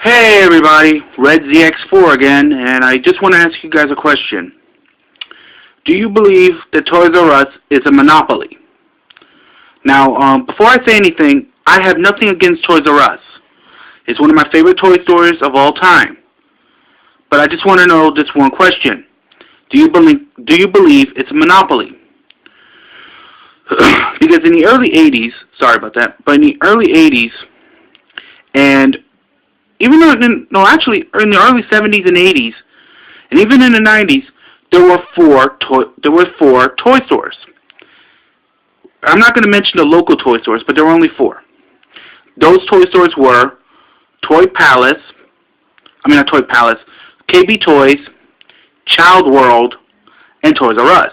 Hey everybody, Red ZX4 again, and I just want to ask you guys a question. Do you believe that Toys R Us is a monopoly? Now, before I say anything, I have nothing against Toys R Us. It's one of my favorite toy stores of all time. But I just want to know this one question. Do you believe it's a monopoly? Because in the early 80s, sorry about that, but in the early 80s, and even though, actually, in the early 70s and 80s, and even in the 90s, there were four toy stores. I'm not going to mention the local toy stores, but there were only four. Those toy stores were KB Toys, Child World, and Toys R Us.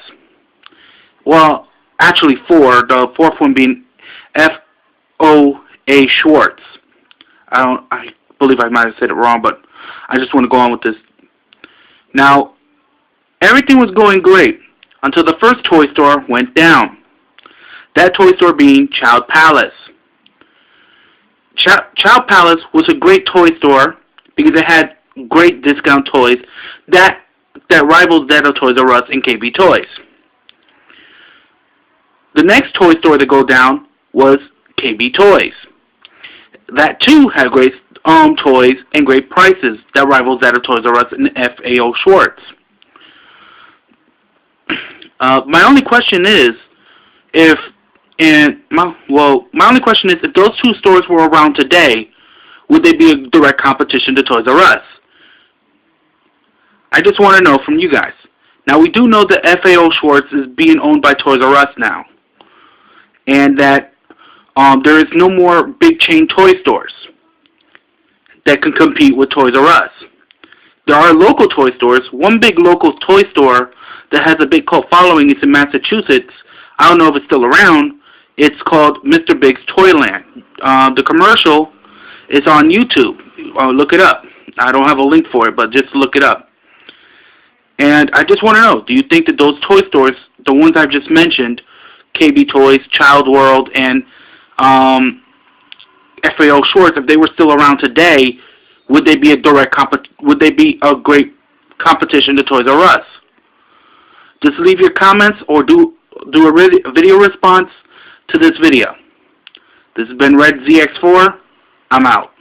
Well, actually four. The fourth one being F.O.A. Schwarz. I believe I might have said it wrong, but I just want to go on with this. Now, everything was going great until the first toy store went down. That toy store being Child Palace. Child Palace was a great toy store because it had great discount toys that rivaled that of Toys R Us and KB Toys. The next toy store to go down was KB Toys. That too had great toys and great prices that rivals that of Toys R Us and F.A.O. Schwarz. My only question is if those two stores were around today, would they be a direct competition to Toys R Us? I just want to know from you guys. Now, we do know that F.A.O. Schwarz is being owned by Toys R Us now, and that there is no more big chain toy stores that can compete with Toys R Us. There are local toy stores. One big local toy store that has a big cult following is in Massachusetts. I don't know if it's still around. It's called Mr. Big's Toyland. The commercial is on YouTube. Look it up. I don't have a link for it, but just look it up. And I just want to know, do you think that those toy stores, the ones I've just mentioned, KB Toys, Child World, and F.A.O. Schwarz, if they were still around today, would they be a great competition to Toys R Us? Just leave your comments or do a video response to this video. This has been Red ZX4. I'm out.